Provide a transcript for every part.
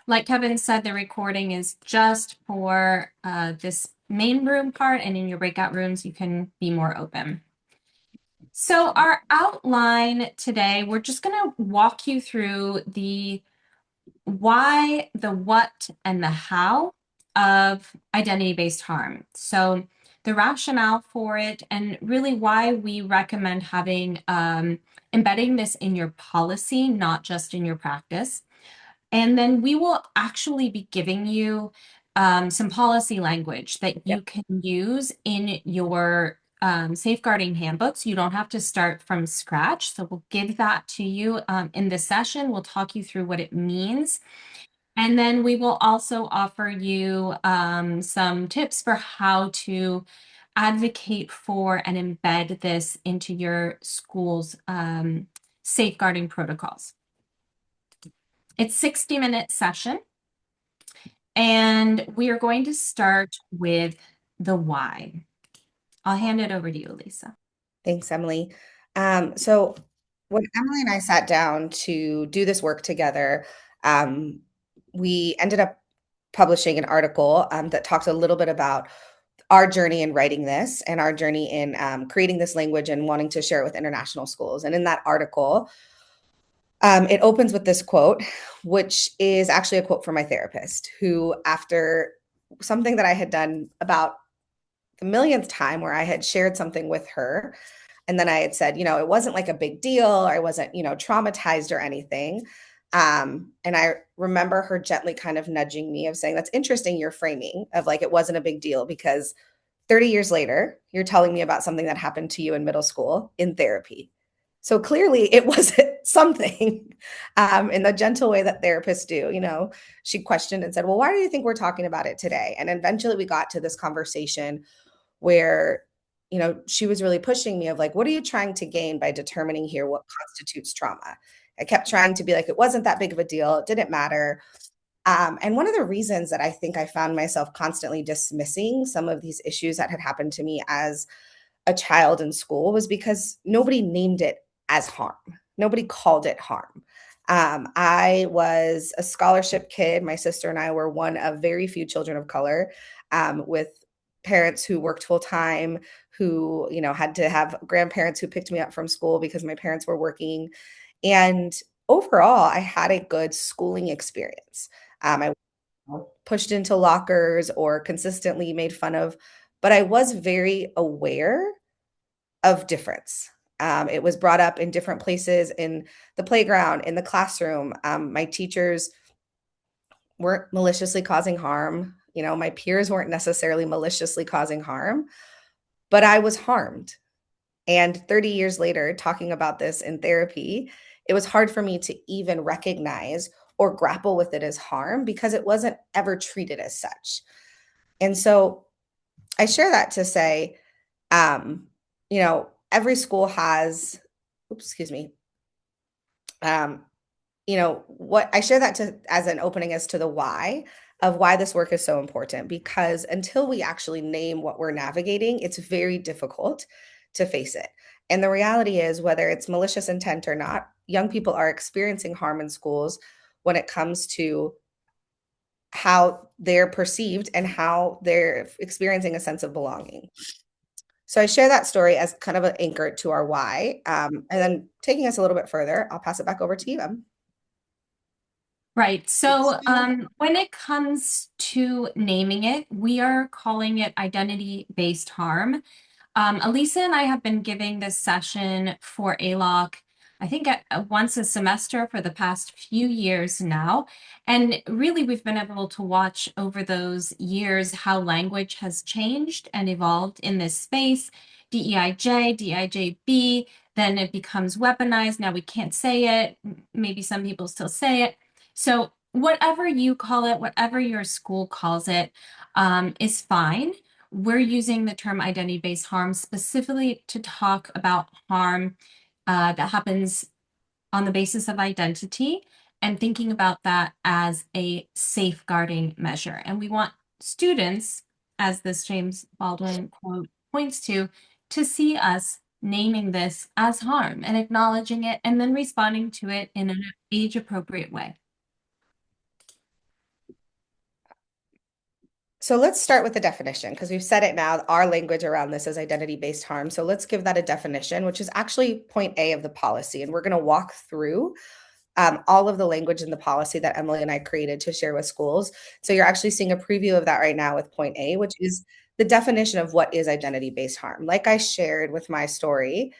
like Kevin said, the recording is just for this main room part, and in your breakout rooms, you can be more open. So our outline today, we're just going to walk you through the why, the what, and the how of identity-based harm. So the rationale for it, and really why we recommend having embedding this in your policy, not just in your practice. And then we will actually be giving you some policy language that you can use in your safeguarding handbooks. You don't have to start from scratch. So we'll give that to you in this session. We'll talk you through what it means. And then we will also offer you some tips for how to advocate for and embed this into your school's safeguarding protocols. It's 60-minute session, and we are going to start with the why. I'll hand it over to you, Alysa. Thanks, Emily. So when Emily and I sat down to do this work together, um, we ended up publishing an article that talks a little bit about our journey in writing this and our journey in creating this language and wanting to share it with international schools. And in that article, it opens with this quote, which is actually a quote from my therapist, who, after something that I had done about the millionth time where I had shared something with her, and then I had said, it wasn't like a big deal, or I wasn't, traumatized or anything. And I remember her gently kind of nudging me of saying, that's interesting, your framing of like, it wasn't a big deal because 30 years later, you're telling me about something that happened to you in middle school in therapy. So clearly it wasn't something in the gentle way that therapists do. She questioned and said, well, why do you think we're talking about it today? And eventually we got to this conversation where, she was really pushing me of like, what are you trying to gain by determining here what constitutes trauma? I kept trying to be like, it wasn't that big of a deal. It didn't matter. And one of the reasons that I think I found myself constantly dismissing some of these issues that had happened to me as a child in school was because nobody named it as harm. Nobody called it harm. I was a scholarship kid. My sister and I were one of very few children of color with parents who worked full time, who, had to have grandparents who picked me up from school because my parents were working. And overall, I had a good schooling experience. I pushed into lockers or consistently made fun of, but I was very aware of difference. It was brought up in different places in the playground, in the classroom. My teachers weren't maliciously causing harm. My peers weren't necessarily maliciously causing harm, but I was harmed. And 30 years later, talking about this in therapy, it was hard for me to even recognize or grapple with it as harm because it wasn't ever treated as such. And so I share that to say, every school has, oops, excuse me, um, what I share that to as an opening as to the why of why this work is so important, because until we actually name what we're navigating, it's very difficult to face it. And the reality is, whether it's malicious intent or not, young people are experiencing harm in schools when it comes to how they're perceived and how they're experiencing a sense of belonging. So I share that story as kind of an anchor to our why. And then taking us a little bit further, I'll pass it back over to you, Em. Right. So when it comes to naming it, we are calling it identity-based harm. Alysa and I have been giving this session for ALOC, I think once a semester for the past few years now. And really, we've been able to watch over those years how language has changed and evolved in this space. DEIJ, DIJB, then it becomes weaponized. Now we can't say it. Maybe some people still say it. So whatever you call it, whatever your school calls it, is fine. We're using the term identity-based harm specifically to talk about harm that happens on the basis of identity and thinking about that as a safeguarding measure. And we want students, as this James Baldwin quote points to see us naming this as harm and acknowledging it and then responding to it in an age-appropriate way. So let's start with the definition because we've said it now. Our language around this is identity-based harm. So let's give that a definition, which is actually point A of the policy. And we're going to walk through all of the language in the policy that Emily and I created to share with schools. So you're actually seeing a preview of that right now with point A, which is the definition of what is identity-based harm. Like I shared with my story,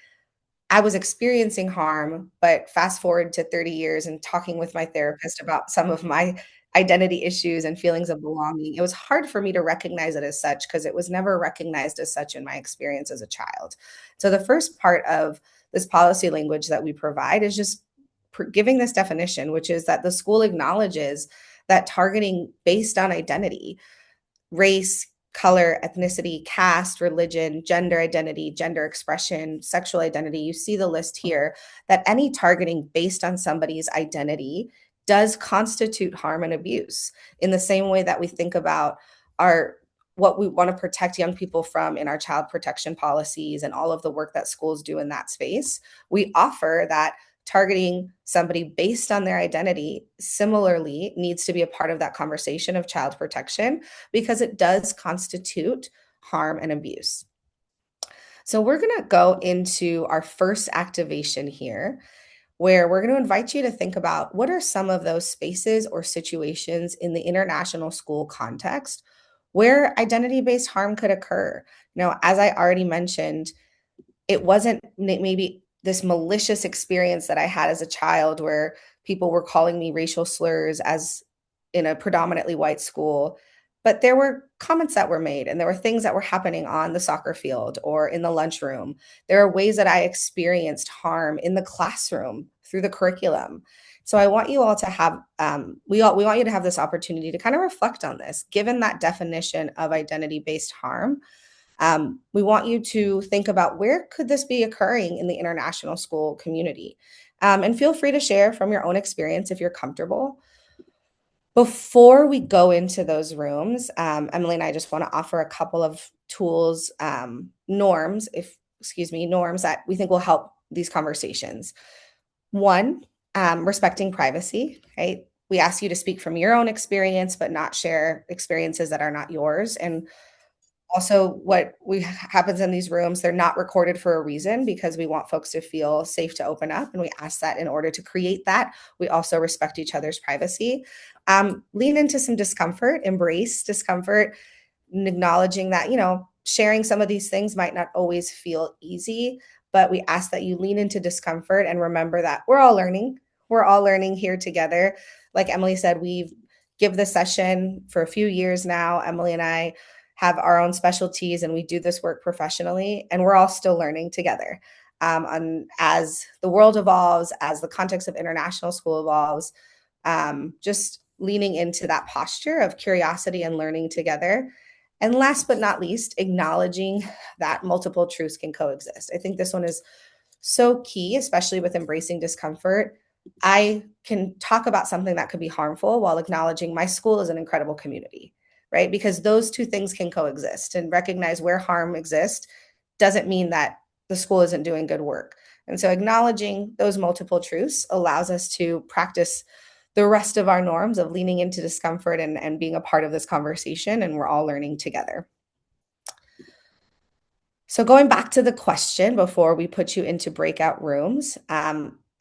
I was experiencing harm, but fast forward to 30 years and talking with my therapist about some of my identity issues and feelings of belonging, it was hard for me to recognize it as such because it was never recognized as such in my experience as a child. So the first part of this policy language that we provide is just giving this definition, which is that the school acknowledges that targeting based on identity, race, color, ethnicity, caste, religion, gender identity, gender expression, sexual identity. You see the list here that any targeting based on somebody's identity does constitute harm and abuse in the same way that we think about our what we want to protect young people from in our child protection policies and all of the work that schools do in that space. We offer that targeting somebody based on their identity similarly needs to be a part of that conversation of child protection because it does constitute harm and abuse. So we're going to go into our first activation here, where we're going to invite you to think about what are some of those spaces or situations in the international school context where identity-based harm could occur. Now, as I already mentioned, it wasn't maybe this malicious experience that I had as a child where people were calling me racial slurs as in a predominantly white school. But there were comments that were made, and there were things that were happening on the soccer field or in the lunchroom. There are ways that I experienced harm in the classroom through the curriculum. So I want you all to have we want you to have this opportunity to kind of reflect on this, given that definition of identity-based harm. We want you to think about where could this be occurring in the international school community, and feel free to share from your own experience if you're comfortable. Before we go into those rooms, Emily and I just want to offer a couple of tools, norms, if excuse me, norms that we think will help these conversations. One, respecting privacy, right? We ask you to speak from your own experience, but not share experiences that are not yours. And also, what we happens in these rooms, they're not recorded for a reason because we want folks to feel safe to open up, and we ask that in order to create that, we also respect each other's privacy. Lean into some discomfort, embrace discomfort, acknowledging that, sharing some of these things might not always feel easy, but we ask that you lean into discomfort and remember that we're all learning. We're all learning here together. Like Emily said, we've give the session for a few years now. Emily and I have our own specialties and we do this work professionally, and we're all still learning together. And as the world evolves, as the context of international school evolves, just leaning into that posture of curiosity and learning together. And last but not least, acknowledging that multiple truths can coexist. I think this one is so key, especially with embracing discomfort. I can talk about something that could be harmful while acknowledging my school is an incredible community, right? Because those two things can coexist, and recognize where harm exists doesn't mean that the school isn't doing good work. And so acknowledging those multiple truths allows us to practice the rest of our norms of leaning into discomfort and being a part of this conversation, and we're all learning together. So going back to the question before we put you into breakout rooms,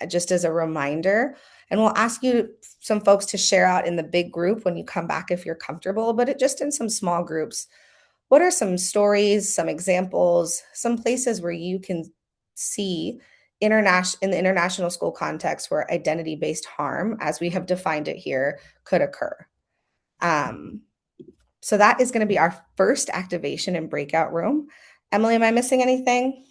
just as a reminder, and we'll ask you some folks to share out in the big group when you come back if you're comfortable, but just in some small groups, what are some stories, some examples, some places where you can see in the international school context where identity-based harm, as we have defined it here, could occur? So that is going to be our first activation in breakout room. Emily, am I missing anything?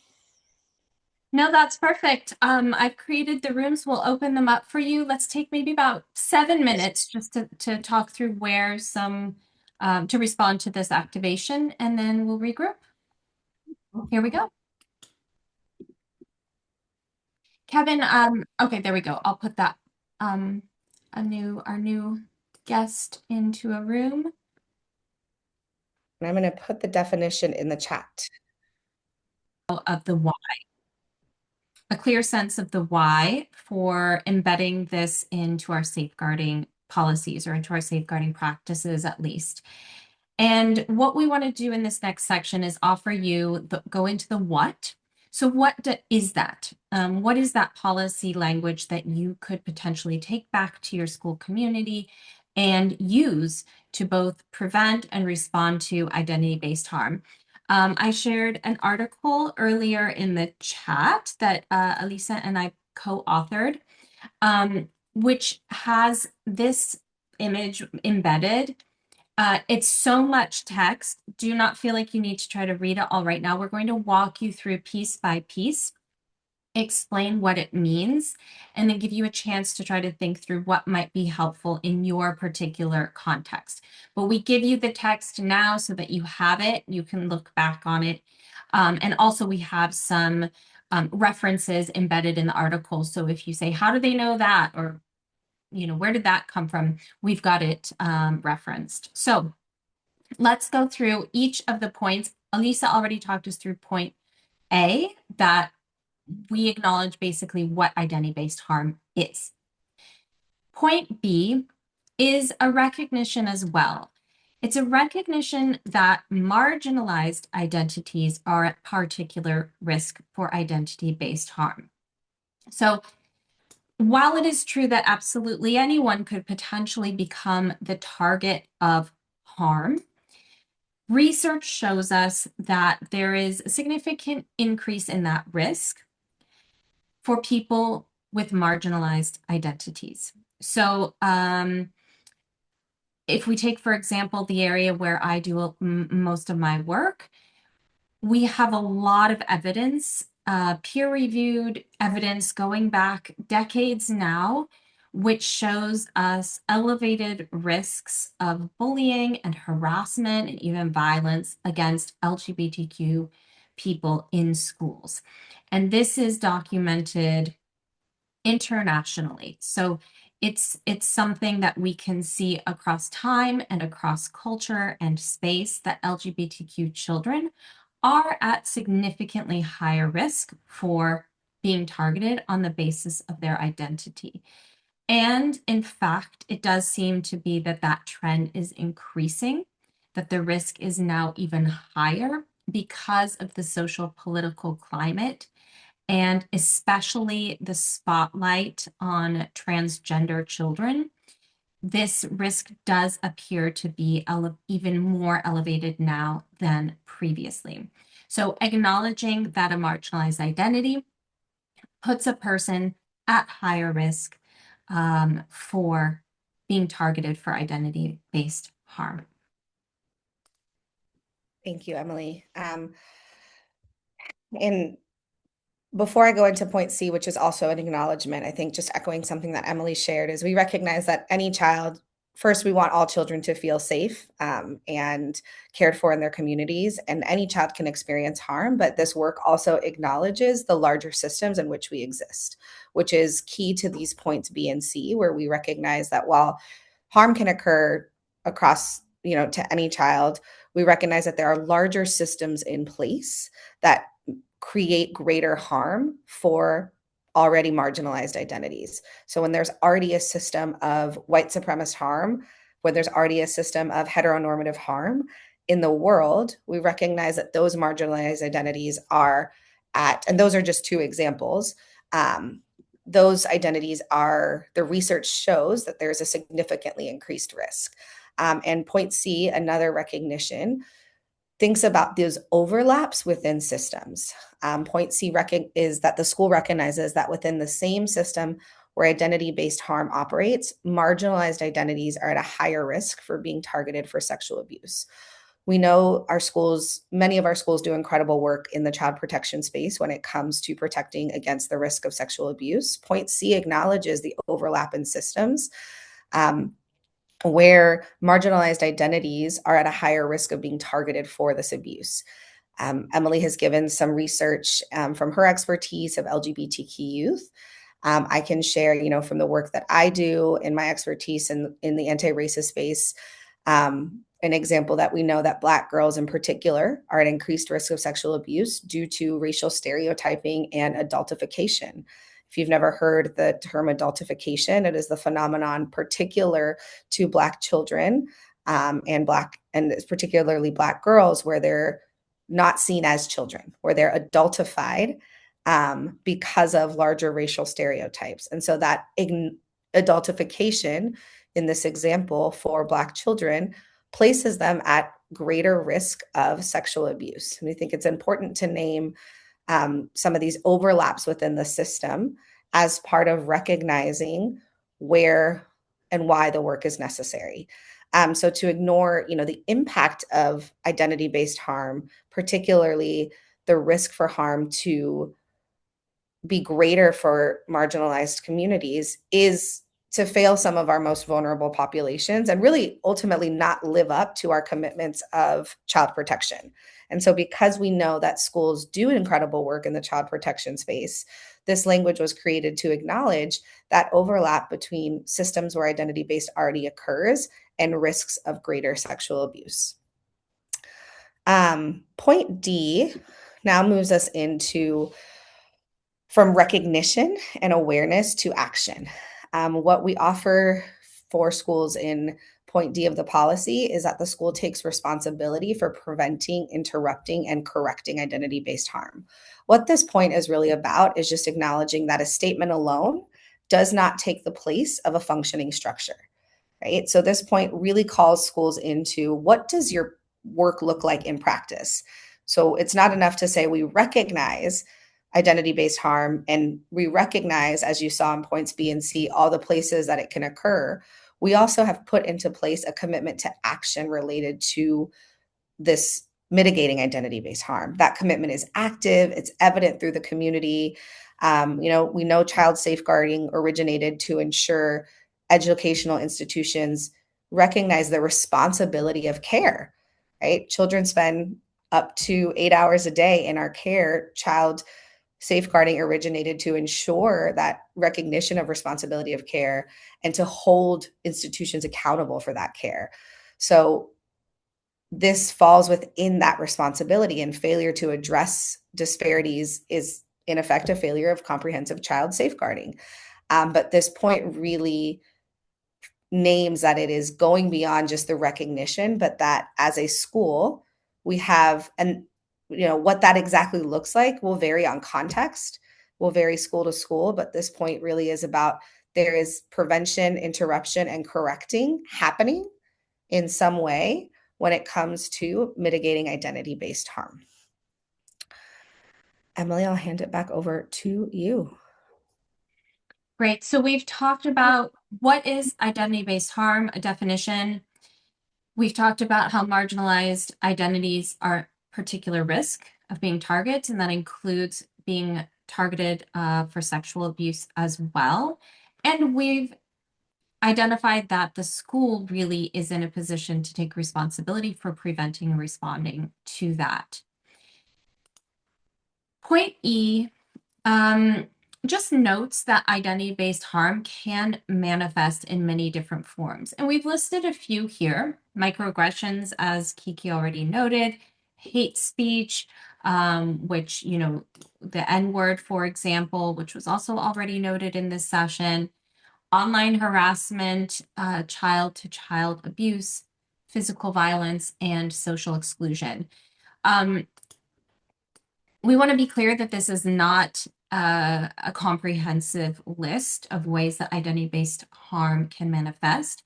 No, that's perfect. I've created the rooms. We'll open them up for you. Let's take maybe about 7 minutes just to talk through where some to respond to this activation, and then we'll regroup. Here we go. Kevin, okay, there we go. I'll put that our new guest into a room. And I'm going to put the definition in the chat. Of the why. A clear sense of the why for embedding this into our safeguarding policies or into our safeguarding practices at least. And what we want to do in this next section is offer you go into the what. So is that? What is that policy language that you could potentially take back to your school community and use to both prevent and respond to identity-based harm? I shared an article earlier in the chat that Alysa and I co-authored, which has this image embedded. It's so much text. Do not feel like you need to try to read it all right now. We're going to walk you through piece by piece, explain what it means, and then give you a chance to try to think through what might be helpful in your particular context. But we give you the text now so that you have it. You can look back on it. And also we have some references embedded in the article. So if you say, how do they know that? Or, where did that come from? We've got it referenced. So let's go through each of the points. Alysa already talked us through point A, that we acknowledge basically what identity-based harm is. Point B is a recognition as well. It's a recognition that marginalized identities are at particular risk for identity-based harm. So while it is true that absolutely anyone could potentially become the target of harm, research shows us that there is a significant increase in that risk for people with marginalized identities. So if we take, for example, the area where I do most of my work, we have a lot of evidence, peer-reviewed evidence going back decades now, which shows us elevated risks of bullying and harassment and even violence against LGBTQ people in schools. And this is documented internationally. So it's something that we can see across time and across culture and space that LGBTQ children are at significantly higher risk for being targeted on the basis of their identity. And in fact, it does seem to be that that trend is increasing, that the risk is now even higher because of the social political climate and especially the spotlight on transgender children. This risk does appear to be even more elevated now than previously. So acknowledging that a marginalized identity puts a person at higher risk for being targeted for identity-based harm. Thank you, Emily. And before I go into point C, which is also an acknowledgement, I think just echoing something that Emily shared is we recognize that any child, first, we want all children to feel safe and cared for in their communities, and any child can experience harm, but this work also acknowledges the larger systems in which we exist, which is key to these points B and C, where we recognize that while harm can occur across, to any child, we recognize that there are larger systems in place that create greater harm for already marginalized identities. So when there's already a system of white supremacist harm, when there's already a system of heteronormative harm in the world, we recognize that those marginalized identities are at, and those are just two examples. Those identities are, the research shows that there's a significantly increased risk. And point C, another recognition, thinks about those overlaps within systems. Point C is that the school recognizes that within the same system where identity-based harm operates, marginalized identities are at a higher risk for being targeted for sexual abuse. We know our schools, many of our schools do incredible work in the child protection space when it comes to protecting against the risk of sexual abuse. Point C acknowledges the overlap in systems. Where marginalized identities are at a higher risk of being targeted for this abuse. Emily has given some research from her expertise of LGBTQ youth. I can share, from the work that I do in my expertise in the anti-racist space, an example that we know that Black girls in particular are at increased risk of sexual abuse due to racial stereotyping and adultification. If you've never heard the term adultification, it is the phenomenon particular to Black children and particularly Black girls, where they're not seen as children, where they're adultified because of larger racial stereotypes. And so that adultification in this example for Black children places them at greater risk of sexual abuse. And we think it's important to name some of these overlaps within the system as part of recognizing where and why the work is necessary. So to ignore, the impact of identity-based harm, particularly the risk for harm to be greater for marginalized communities, is to fail some of our most vulnerable populations and really ultimately not live up to our commitments of child protection. And so, because we know that schools do incredible work in the child protection space, this language was created to acknowledge that overlap between systems where identity based already occurs and risks of greater sexual abuse. Point D now moves us into from recognition and awareness to action. What we offer for schools in point D of the policy is that the school takes responsibility for preventing, interrupting, and correcting identity based harm. What this point is really about is just acknowledging that a statement alone does not take the place of a functioning structure, right? So this point really calls schools into what does your work look like in practice? So it's not enough to say we recognize identity based harm and we recognize, as you saw in points B and C, all the places that it can occur. We also have put into place a commitment to action related to this mitigating identity based harm. That commitment is active, it's evident through the community. We know child safeguarding originated to ensure educational institutions recognize the responsibility of care, right? Children spend up to 8 hours a day in our care. Child safeguarding originated to ensure that recognition of responsibility of care and to hold institutions accountable for that care. So this falls within that responsibility, and failure to address disparities is in effect a failure of comprehensive child safeguarding. But this point really names that it is going beyond just the recognition, but that as a school, we have, and what that exactly looks like will vary on context, will vary school to school. But this point really is about there is prevention, interruption, and correcting happening in some way when it comes to mitigating identity based harm. Emily, I'll hand it back over to you. Great. So we've talked about what is identity-based harm, a definition. We've talked about how marginalized identities are at particular risk of being targets, and that includes being targeted for sexual abuse as well. And we've identified that the school really is in a position to take responsibility for preventing and responding to that. Point E just notes that identity-based harm can manifest in many different forms. And we've listed a few here: microaggressions, as Kiki already noted, hate speech, which, the N-word, for example, which was also already noted in this session, online harassment, child-to-child abuse, physical violence, and social exclusion. We want to be clear that this is not a comprehensive list of ways that identity-based harm can manifest.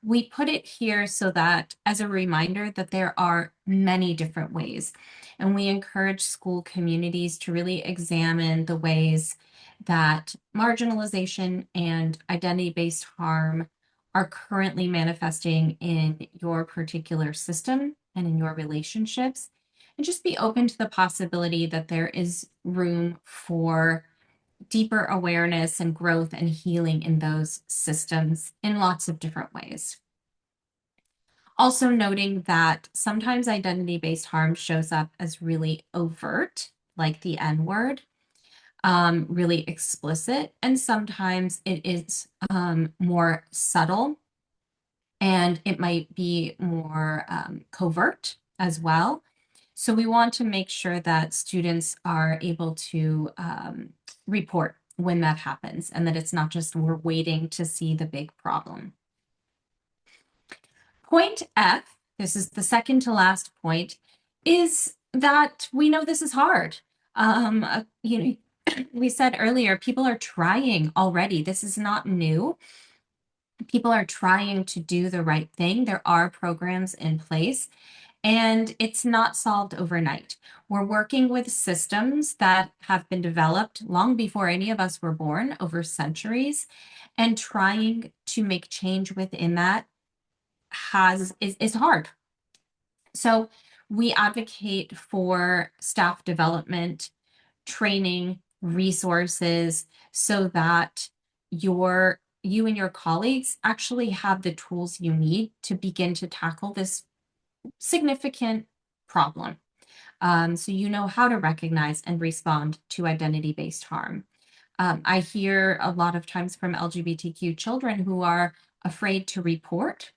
We put it here so that, as a reminder, that there are many different ways, and we encourage school communities to really examine the ways that marginalization and identity-based harm are currently manifesting in your particular system and in your relationships, and just be open to the possibility that there is room for deeper awareness and growth and healing in those systems in lots of different ways. Also noting that sometimes identity-based harm shows up as really overt, like the N-word, really explicit, and sometimes it is more subtle, and it might be more covert as well. So we want to make sure that students are able to report when that happens, and that it's not just we're waiting to see the big problem. Point F, this is the second to last point, is that we know this is hard. We said earlier, people are trying already. This is not new. People are trying to do the right thing. There are programs in place, and it's not solved overnight. We're working with systems that have been developed long before any of us were born, over centuries, and trying to make change within that is hard. So we advocate for staff development, training, resources, so that you and your colleagues actually have the tools you need to begin to tackle this significant problem. So you know how to recognize and respond to identity-based harm. I hear a lot of times from LGBTQ children who are afraid to report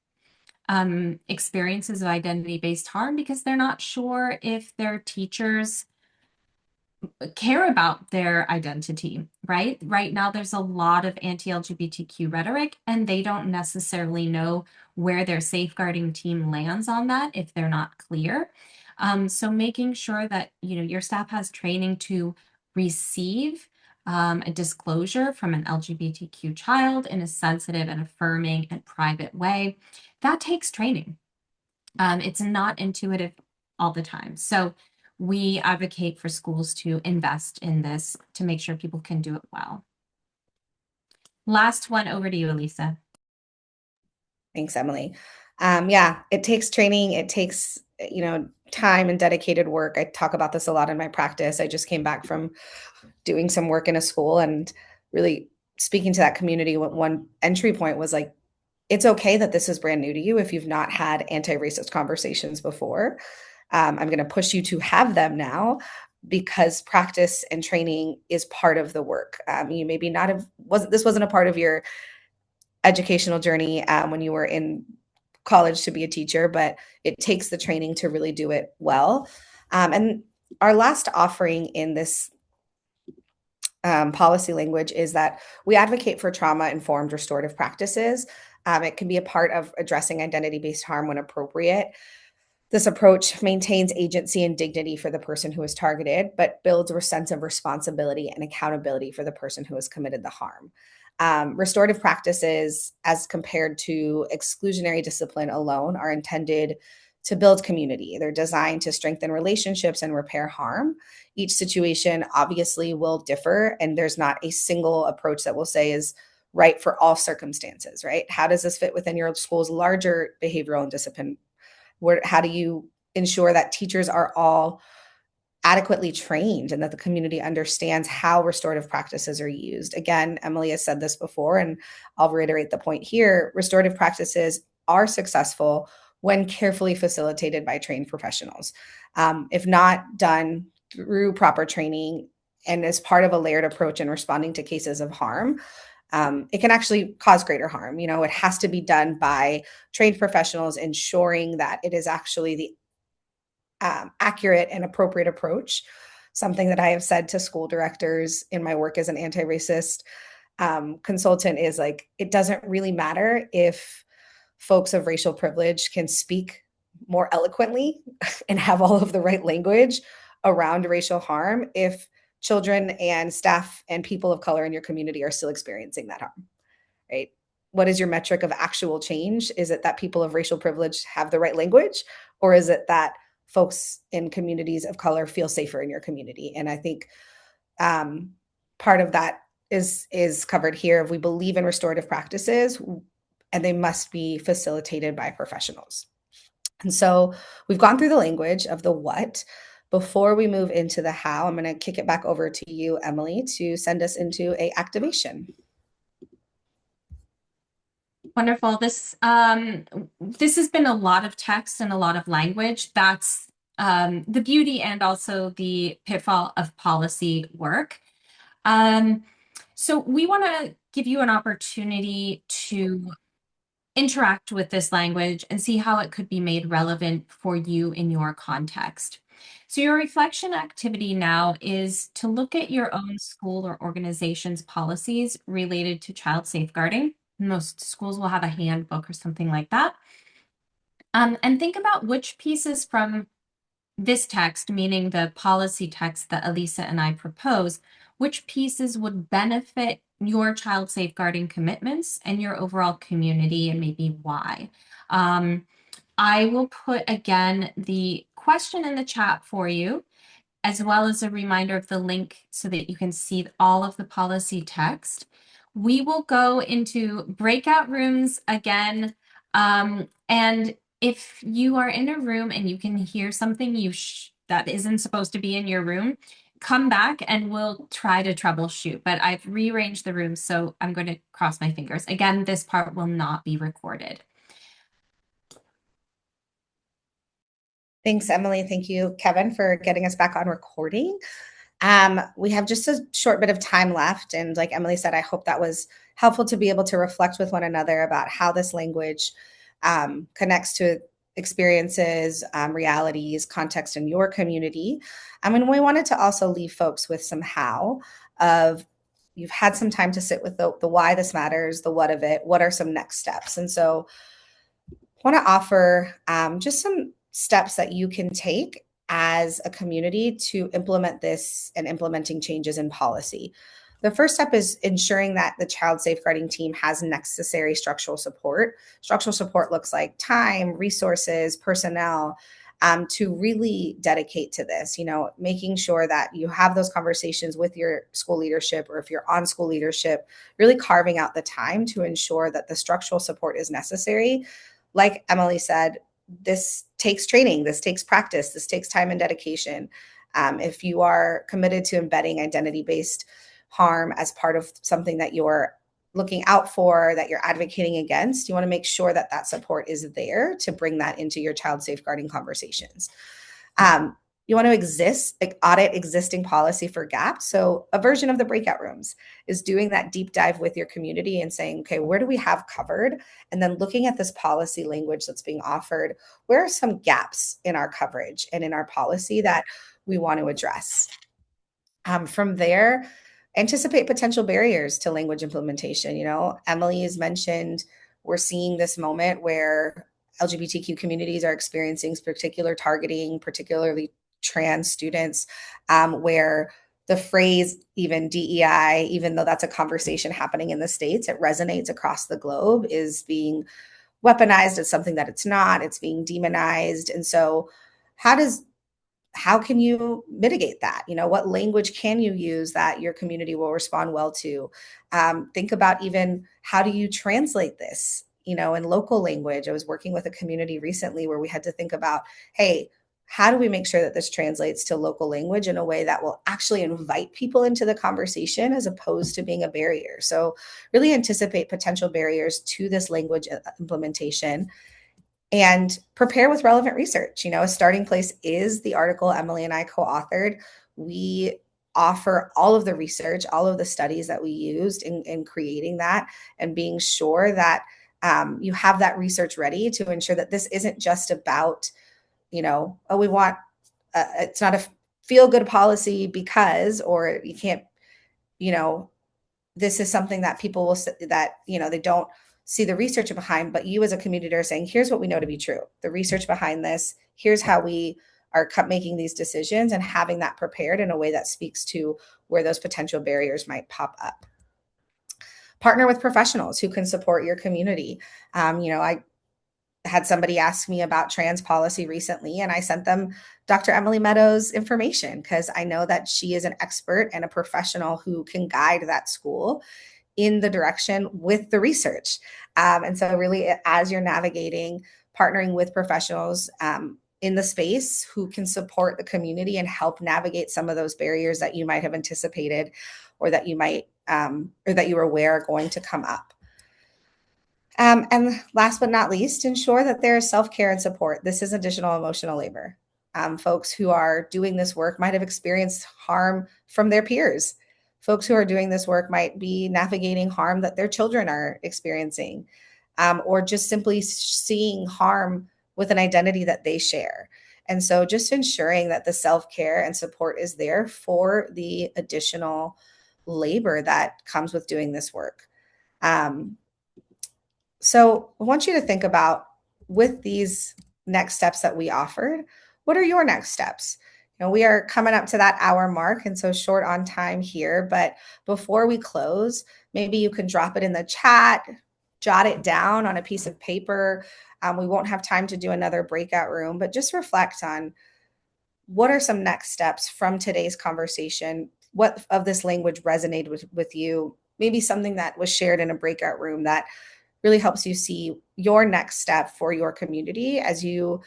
experiences of identity-based harm because they're not sure if their teachers care about their identity, right? Right now, there's a lot of anti-LGBTQ rhetoric, and they don't necessarily know where their safeguarding team lands on that if they're not clear. So making sure that your staff has training to receive a disclosure from an LGBTQ child in a sensitive and affirming and private way, that takes training. It's not intuitive all the time. So we advocate for schools to invest in this to make sure people can do it well. Last one, over to you, Alysa. Thanks, Emily. Yeah, it takes training. It takes, time and dedicated work. I talk about this a lot in my practice. I just came back from doing some work in a school and really speaking to that community. One entry point was like, it's okay that this is brand new to you if you've not had anti-racist conversations before. I'm going to push you to have them now because practice and training is part of the work. You maybe not have wasn't a part of your educational journey when you were in college to be a teacher, but it takes the training to really do it well. And our last offering in this policy language is that we advocate for trauma-informed restorative practices. It can be a part of addressing identity-based harm when appropriate. This approach maintains agency and dignity for the person who is targeted, but builds a sense of responsibility and accountability for the person who has committed the harm. Restorative practices, as compared to exclusionary discipline alone, are intended to build community. They're designed to strengthen relationships and repair harm. Each situation obviously will differ, and there's not a single approach that we'll say is right for all circumstances, right? How does this fit within your school's larger behavioral and discipline? How do you ensure that teachers are all adequately trained and that the community understands how restorative practices are used? Again, Emily has said this before, and I'll reiterate the point here. Restorative practices are successful when carefully facilitated by trained professionals. If not done through proper training and as part of a layered approach in responding to cases of harm, it can actually cause greater harm. It has to be done by trained professionals, ensuring that it is actually the accurate and appropriate approach. Something that I have said to school directors in my work as an anti-racist consultant is like, it doesn't really matter if folks of racial privilege can speak more eloquently and have all of the right language around racial harm if children and staff and people of color in your community are still experiencing that harm, right? What is your metric of actual change? Is it that people of racial privilege have the right language, or is it that folks in communities of color feel safer in your community? And I think part of that is covered here. We believe in restorative practices, and they must be facilitated by professionals. And so we've gone through the language of the what. Before we move into the how, I'm going to kick it back over to you, Emily, to send us into a activation. Wonderful. This has been a lot of text and a lot of language. That's the beauty and also the pitfall of policy work. So we want to give you an opportunity to interact with this language and see how it could be made relevant for you in your context. So your reflection activity now is to look at your own school or organization's policies related to child safeguarding. Most schools will have a handbook or something like that. And think about which pieces from this text, meaning the policy text that Alysa and I propose, which pieces would benefit your child safeguarding commitments and your overall community, and maybe why. I will put again the question in the chat for you, as well as a reminder of the link so that you can see all of the policy text. We will go into breakout rooms again. And if you are in a room and you can hear something that isn't supposed to be in your room, come back and we'll try to troubleshoot. But I've rearranged the room, so I'm going to cross my fingers. Again, this part will not be recorded. Thanks, Emily. Thank you, Kevin, for getting us back on recording. We have just a short bit of time left. And like Emily said, I hope that was helpful to be able to reflect with one another about how this language connects to experiences, realities, context in your community. And we wanted to also leave folks with some how of you've had some time to sit with the why this matters, the what of it, what are some next steps. And so want to offer just some steps that you can take as a community to implement this and implementing changes in policy. The first step is ensuring that the child safeguarding team has necessary structural support. Structural support looks like time, resources, personnel, to really dedicate to this, making sure that you have those conversations with your school leadership, or if you're on school leadership, really carving out the time to ensure that the structural support is necessary. Like Emily said, this takes training, this takes practice, this takes time and dedication. If you are committed to embedding identity-based harm as part of something that you're looking out for, that you're advocating against, you want to make sure that that support is there to bring that into your child safeguarding conversations. You want to audit existing policy for gaps. So a version of the breakout rooms is doing that deep dive with your community and saying, okay, where do we have covered? And then looking at this policy language that's being offered, where are some gaps in our coverage and in our policy that we want to address? From there, anticipate potential barriers to language implementation. Emily has mentioned we're seeing this moment where LGBTQ communities are experiencing particular targeting, particularly trans students, where the phrase even DEI, even though that's a conversation happening in the States, it resonates across the globe, is being weaponized as something that it's not. It's being demonized. And so how can you mitigate that? What language can you use that your community will respond well to? Think about even how do you translate this, in local language. I was working with a community recently where we had to think about, hey, how do we make sure that this translates to local language in a way that will actually invite people into the conversation as opposed to being a barrier? So really anticipate potential barriers to this language implementation and prepare with relevant research. A starting place is the article Emily and I co-authored. We offer all of the research, all of the studies that we used in creating that, and being sure that you have that research ready to ensure that this isn't just about, we want, it's not a feel good policy because, or you can't, this is something that people will that they don't see the research behind, but you as a community are saying, here's what we know to be true, the research behind this, here's how we are making these decisions, and having that prepared in a way that speaks to where those potential barriers might pop up. Partner with professionals who can support your community. I had somebody ask me about trans policy recently, and I sent them Dr. Emily Meadows information because I know that she is an expert and a professional who can guide that school in the direction with the research. And so really, as you're navigating, partnering with professionals in the space who can support the community and help navigate some of those barriers that you might have anticipated, or that you might, or that you were aware are going to come up. And last but not least, ensure that there is self-care and support. This is additional emotional labor. Folks who are doing this work might have experienced harm from their peers. Folks who are doing this work might be navigating harm that their children are experiencing, or just simply seeing harm with an identity that they share. And so just ensuring that the self-care and support is there for the additional labor that comes with doing this work. So I want you to think about with these next steps that we offered, what are your next steps? We are coming up to that hour mark, and so short on time here. But before we close, maybe you can drop it in the chat, jot it down on a piece of paper. We won't have time to do another breakout room, but just reflect on what are some next steps from today's conversation? What of this language resonated with you? Maybe something that was shared in a breakout room that really helps you see your next step for your community as you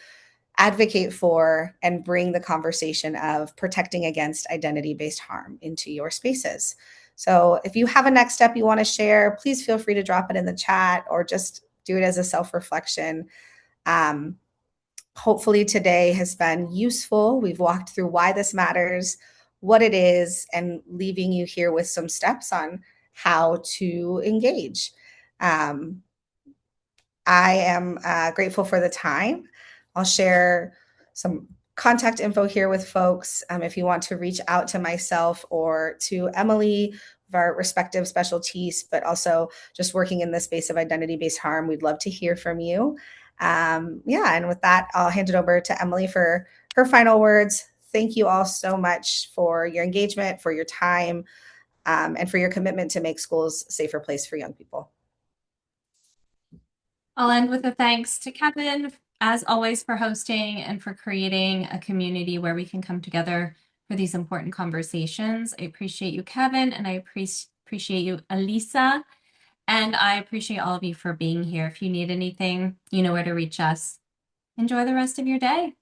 advocate for and bring the conversation of protecting against identity based harm into your spaces. So, if you have a next step you want to share, please feel free to drop it in the chat or just do it as a self reflection. Um, Hopefully, today has been useful. We've walked through why this matters, what it is, and leaving you here with some steps on how to engage. Um, I am grateful for the time. I'll share some contact info here with folks if you want to reach out to myself or to Emily of our respective specialties, but also just working in the space of identity based harm. We'd love to hear from you. Yeah, and with that, I'll hand it over to Emily for her final words. Thank you all so much for your engagement, for your time, and for your commitment to make schools a safer place for young people. I'll end with a thanks to Kevin, as always, for hosting and for creating a community where we can come together for these important conversations. I appreciate you, Kevin, and I appreciate you, Alysa, and I appreciate all of you for being here. If you need anything, you know where to reach us. Enjoy the rest of your day.